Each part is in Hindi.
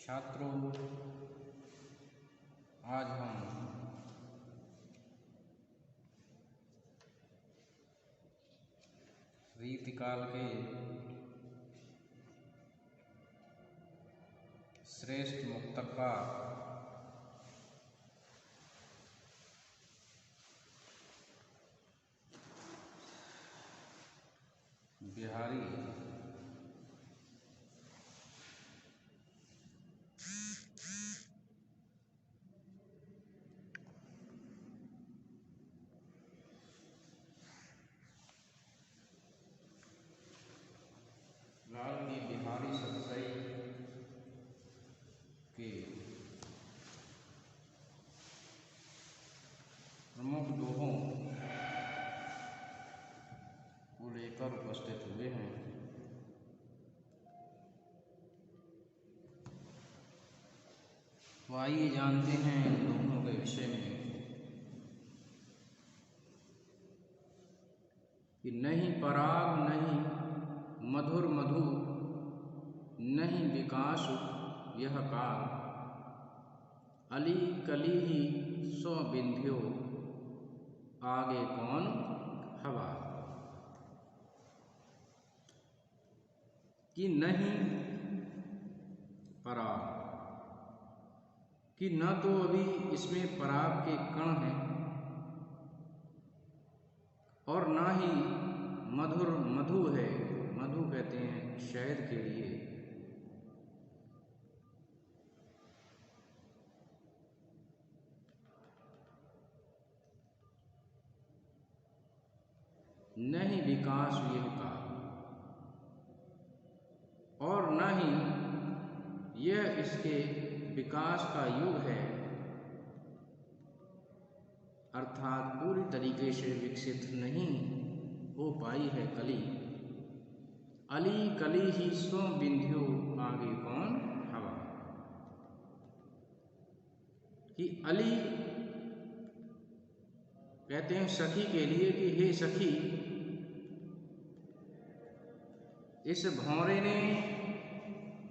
छात्रों, आज हम रीतिकाल के श्रेष्ठ मुक्तकार बिहारी लाल की बिहारी सतसई के प्रमुख दोहों को लेकर उपस्थित हुए हैं। तो आइए जानते हैं इन दोहों के विषय में कि नहीं पराग नहीं मधुर मधु नहीं विकास यह काल, अली कली ही सौ बिंध्यो आगे कौन हवा। कि नहीं पराग, कि न तो अभी इसमें पराग के कण हैं और ना ही मधुर मधु है। मधु कहते हैं शहद के लिए। नहीं विकास यह काल, और न ही यह इसके विकास का युग है, अर्थात पूरी तरीके से विकसित नहीं हो पाई है कली। अली कली ही सो बिंध्यो आगे कौन हवा। कि अली कहते हैं सखी के लिए कि हे सखी, इस भौरे ने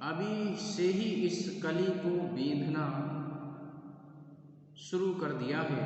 अभी से ही इस कली को बींधना शुरू कर दिया है,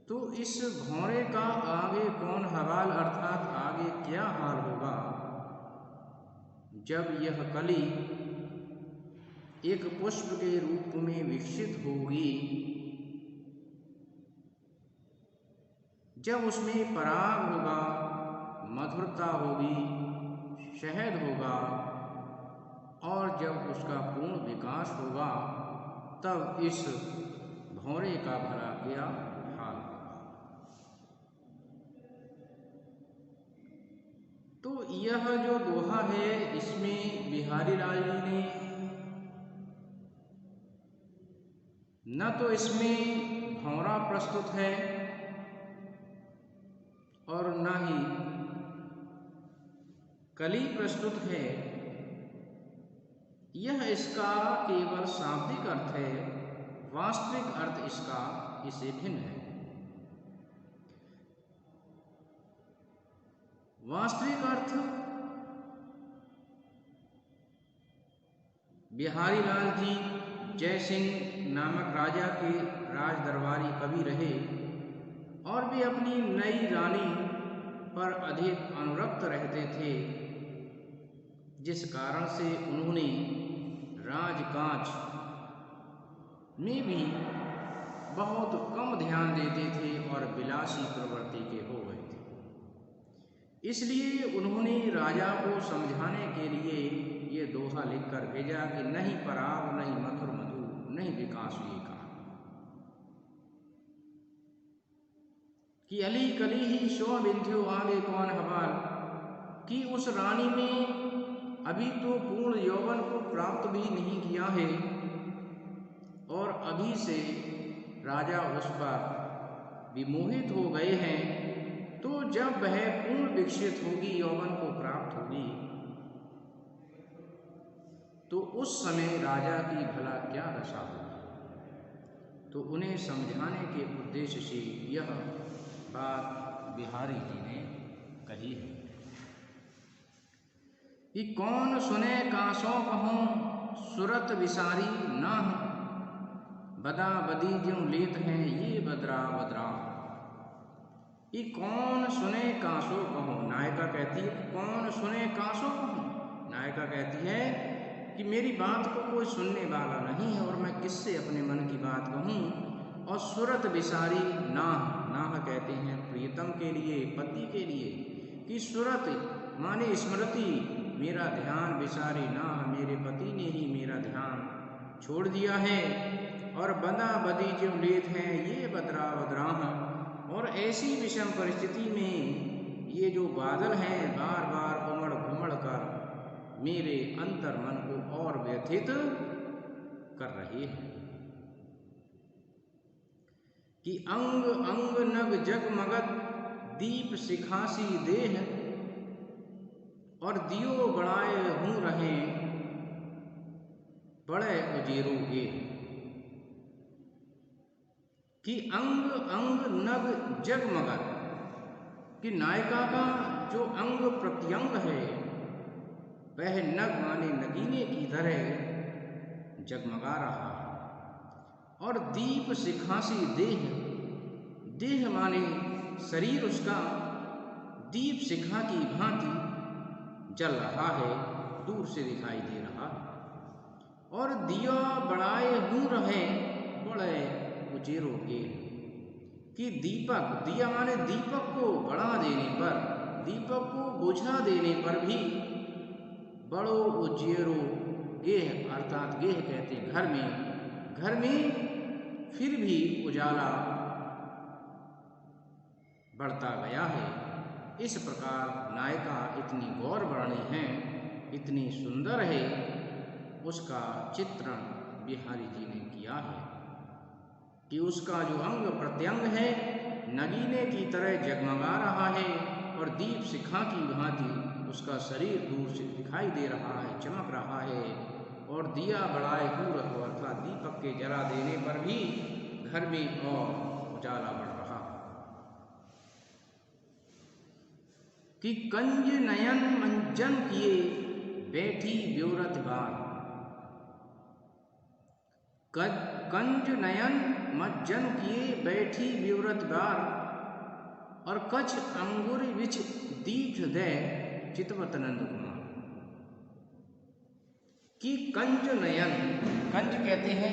तो इस भौरे का आगे कौन हवाल, अर्थात आगे क्या हाल होगा जब यह कली एक पुष्प के रूप में विकसित होगी, जब उसमें पराग होगा, मधुरता होगी, शहद होगा, और जब उसका पूर्ण विकास होगा, तब इस भौरे का भला क्या हाल होगा। तो यह जो दोहा है, इसमें बिहारी लाल जी ने न तो इसमें भौरा प्रस्तुत है और न ही कली प्रस्तुत है। यह इसका केवल शाब्दिक अर्थ है, वास्तविक अर्थ इसका इससे भिन्न है। वास्तविक अर्थ बिहारी लाल जी जय सिंह नामक राजा के राज दरबारी कवि रहे और वे अपनी नई रानी पर अधिक अनुरक्त रहते थे, जिस कारण से उन्होंने राजकाज में भी बहुत कम ध्यान देते थे और विलासी प्रवृत्ति के हो गए थे। इसलिए उन्होंने राजा को समझाने के लिए ये दोहा लिखकर भेजा कि नहीं पराग नहीं मधुर मधु नहीं विकास ये काल, कि अली कली ही सो बिंध्यो आगे कौन हवाल। कि उस रानी में अभी तो पूर्ण यौवन को प्राप्त भी नहीं किया है और अभी से राजा उस पर विमोहित हो गए हैं, तो जब वह पूर्ण विकसित होगी, यौवन को प्राप्त होगी, तो उस समय राजा की भला क्या दशा होगी। तो उन्हें समझाने के उद्देश्य से यह बात बिहारी जी ने कही है कि कौन सुने कासों कहूँ सुरत विसारी नाह, बदा बदी ज्यों लेत हैं ये बदरा बदरा। ये कौन सुने कांसो कहो, नायिका कहती है कौन सुने कांसो कहो। नायिका कहती है कि मेरी बात को कोई सुनने वाला नहीं है और मैं किससे अपने मन की बात कहूँ। और सुरत विसारी नाह, नाह कहते हैं प्रियतम के लिए, पति के लिए, कि सुरत माने स्मृति, मेरा ध्यान विसारी नाह, मेरे पति ने ही मेरा ध्यान छोड़ दिया है। और बदा बदी जो लेत हैं ये बदरा बदराह, और ऐसी विषम परिस्थिति में ये जो बादल हैं बार बार उमड़ घुमड़ कर मेरे अंतर मन को और व्यथित कर रहे हैं। कि अंग अंग नग जगमगत दीप सिखासी देह, और दियो बढ़ाए हूँ रहे बड़े उजेरो गे। कि अंग अंग नग जगमगत, कि नायिका का जो अंग प्रत्यंग है वह नग माने नगीने की तरह जगमगा रहा है। और दीप सिखासी देह, देह माने शरीर उसका दीप शिखा की भांति जल रहा है, दूर से दिखाई दे रहा है। और दिया बढ़ाए हूँ रहे बड़े उजेरो गे। कि दीपक, दिया माने दीपक को बढ़ा देने पर, दीपक को बुझा देने पर भी बड़ो उजेरो गेह, अर्थात गेह कहते हैं घर में, घर में फिर भी उजाला बढ़ता गया है। इस प्रकार नायिका इतनी गौरवर्णी है, इतनी सुंदर है, उसका चित्रण बिहारी जी ने किया है। कि उसका जो अंग प्रत्यंग है नगीने की तरह जगमगा रहा है, और दीप शिखा की भांति उसका शरीर दूर से दिखाई दे रहा है, चमक रहा है। और दिया बढ़ाए हूँ रहो, अर्थात दीपक के जला देने पर भी घर में और उजाला बढ़ रहा। कि कंज नयन मंजन किए बैठी ब्योरत बार, कंज नयन मज्जन किए बैठी ब्योरत बार, और कछ अंगुर विच दीठ दे चितवत नंद कुमार। कि कंज नयन, कंज कहते हैं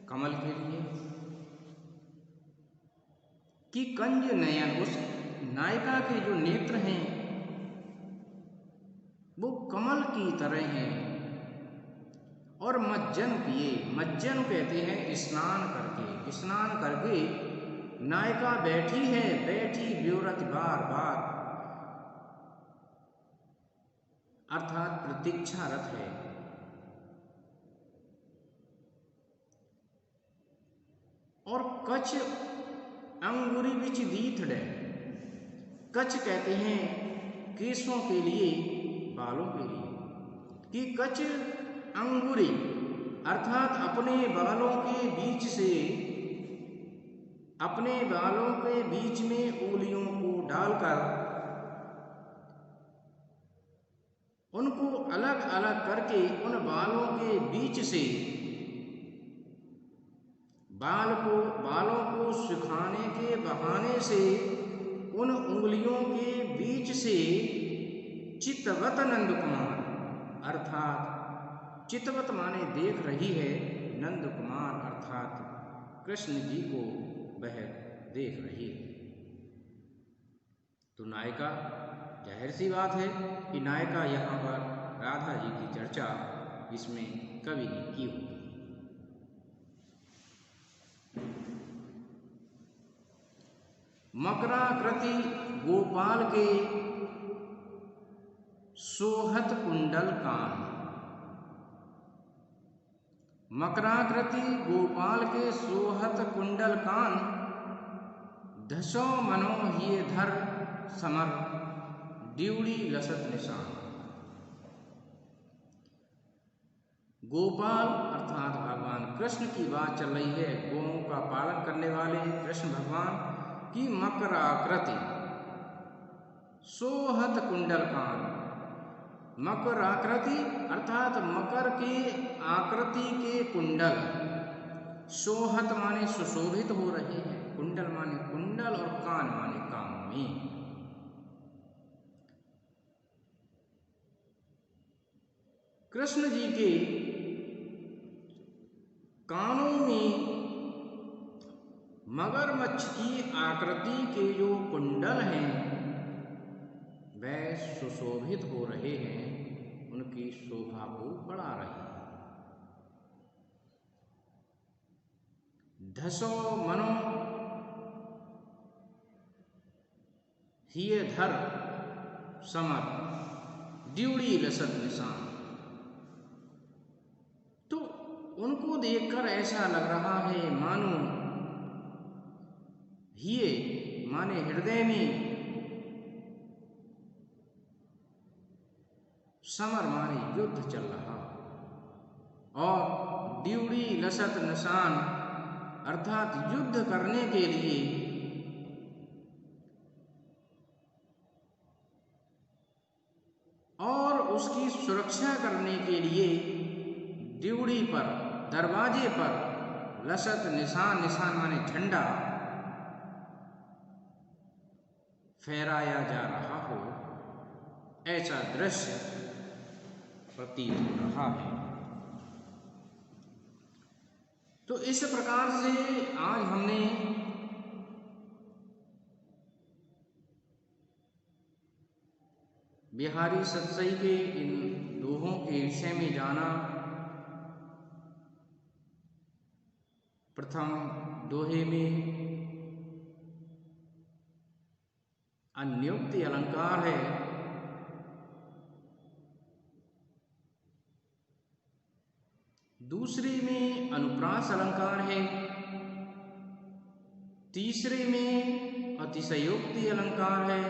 कमल के लिए, कि कंज नयन, उस नायिका के जो नेत्र हैं वो कमल की तरह हैं। और मज्जन किए, मज्जन कहते हैं स्नान करके, स्नान करके नायिका बैठी है, बैठी ब्योरत बार बार, अर्थात प्रतीक्षारत है। और कछ अंगुरी बिच दीथ डे, कछ कहते हैं केशों के लिए, बालों के लिए। कि कछ अंगुरी, अर्थात अपने बालों के बीच से, अपने बालों के बीच में उंगलियों को डालकर उनको अलग अलग करके उन बालों के बीच से बालों को सुखाने के बहाने से उन उंगलियों के बीच से चितवत नंद कुमार, अर्थात चितवत माने देख रही है, नंद कुमार अर्थात कृष्ण जी को वह देख रही है। तो नायिका, जाहिर सी बात है कि नायिका यहाँ पर राधा जी की चर्चा इसमें कवि ने की होगी। मकराकृति गोपाल के सोहत कुंडल कान, मकराकृति गोपाल के सोहत कुंडल कान, धसो मनो हिये धर समर ड्यूड़ी लसत निशान। गोपाल अर्थात भगवान कृष्ण की बात चल रही है, गौओं का पालन करने वाले कृष्ण भगवान की मकराकृति, सोहत कुंडल कान, मकर आकृति अर्थात मकर के आकृति के कुंडल, शोहत माने सुशोभित हो रहे हैं, कुंडल माने कुंडल और कान माने कान में। कृष्ण जी के कानों में मगरमच्छ की आकृति के जो कुंडल हैं वह सुशोभित हो रहे हैं, उनकी शोभा को बढ़ा रहे हैं। धसो मनो हिय धर समर द्युड़ी लसत निशान। तो उनको देखकर ऐसा लग रहा है मानो हिय माने हृदय में, समर माने युद्ध चल रहा, और द्युड़ी लसत निशान अर्थात युद्ध करने के लिए और उसकी सुरक्षा करने के लिए द्युड़ी पर, दरवाजे पर लसत निशान, निशान माने झंडा फहराया जा रहा हो, ऐसा दृश्य प्रतीत हो रहा है। तो इस प्रकार से आज हमने बिहारी सतसई के इन दोहों के विषय में जाना। प्रथम दोहे में अन्योक्ति अलंकार है, दूसरे में अनुप्रास अलंकार है, तीसरे में अतिशयोक्ति अलंकार है,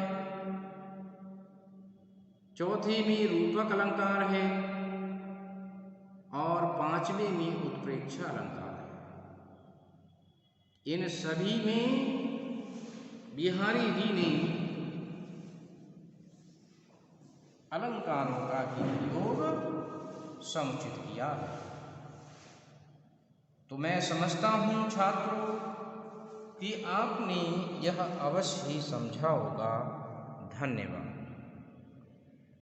चौथे में रूपक अलंकार है और पांचवें में उत्प्रेक्षा अलंकार है। इन सभी में बिहारी जी ने अलंकारों का भी प्रयोग समुचित किया है। तो मैं समझता हूँ छात्रों कि आपने यह अवश्य ही समझा होगा। धन्यवाद।